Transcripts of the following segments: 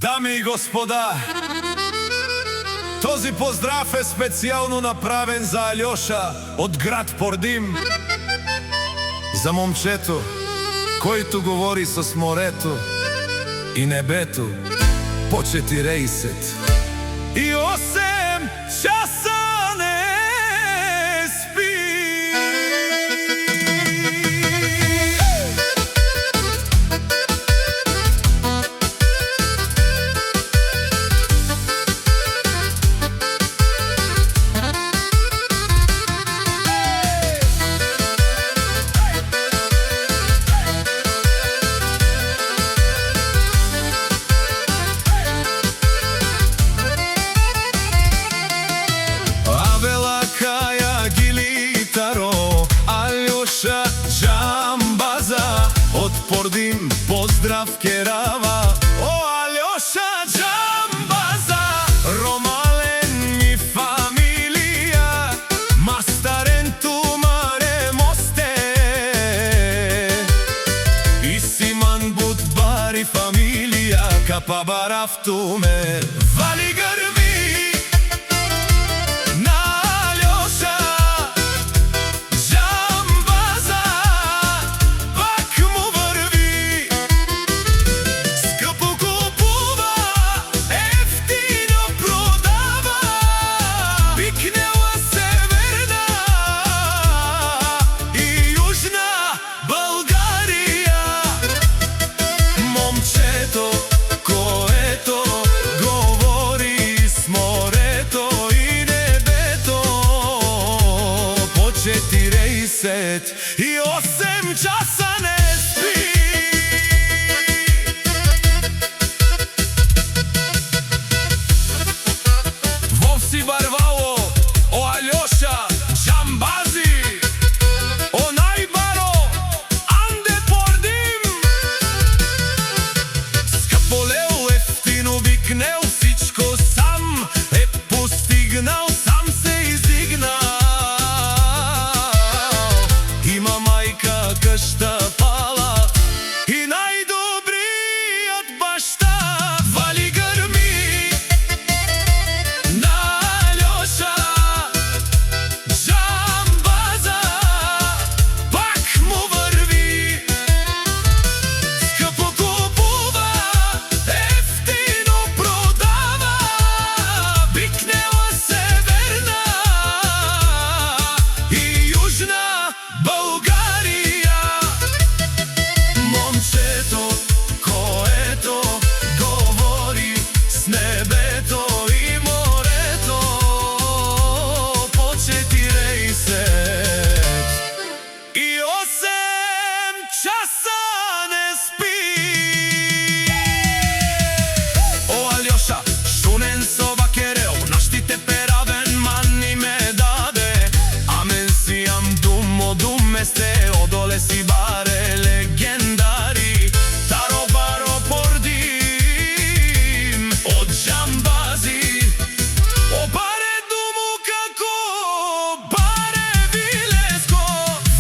Дами и господа, този поздрав е специјално направен за Алјоша од град Пордим, за момчето којто говори со сморето и небето по 40 и 8 часа не спи. Алјоша Џамбаза од Пордим поздрав керава. О, Алјоша Џамбаза, Ромален и фамилија, мастарен тумаре мосте, и симан бут бари фамилија, капа барафтуме, вали грви. И 8 часа не спи. Вовси барвало о Алјоша Џамбази, о најбаро Анде Пордим. Скаполеу ефтино викнеу, всичко сам е постигнал, сам се издигнал. Къща пала и најдобриот башта, вали грми на Алјоша Џамбаза, пак му врви. Скъпо купува, ефтино продава, викнела Северна и Јужна Българија. Момчето, което говори с небето и морето по 40 и 8 часа не спи. О Алјоша, шунен со бакерео, наштите перавен мани ме даде, амен си ам думо думе сте, одоле си баре легендари, таро баро Пордим од Џамбази. О баре думу како баре вилеско,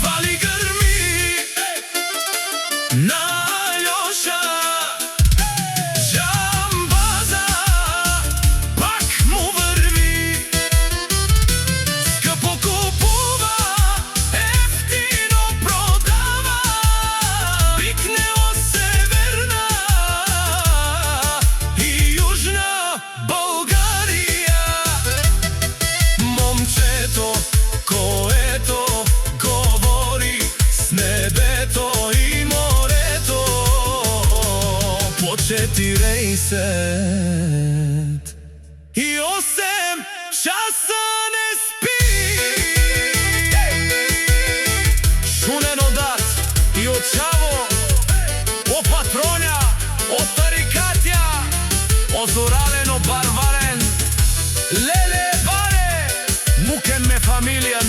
вали грми на Алјоша Џамбаза, пак му врви. Скъпо купува, ефтино продава, викнела Северна и Јужна Българија. Момчето, което говори с небето и морето по 40 и 8 часа не спи. Шунен одат и од Чаво, о Патроња, о Тарикатја, озорален, о Барварен, леле баре, мукен ме фамилија.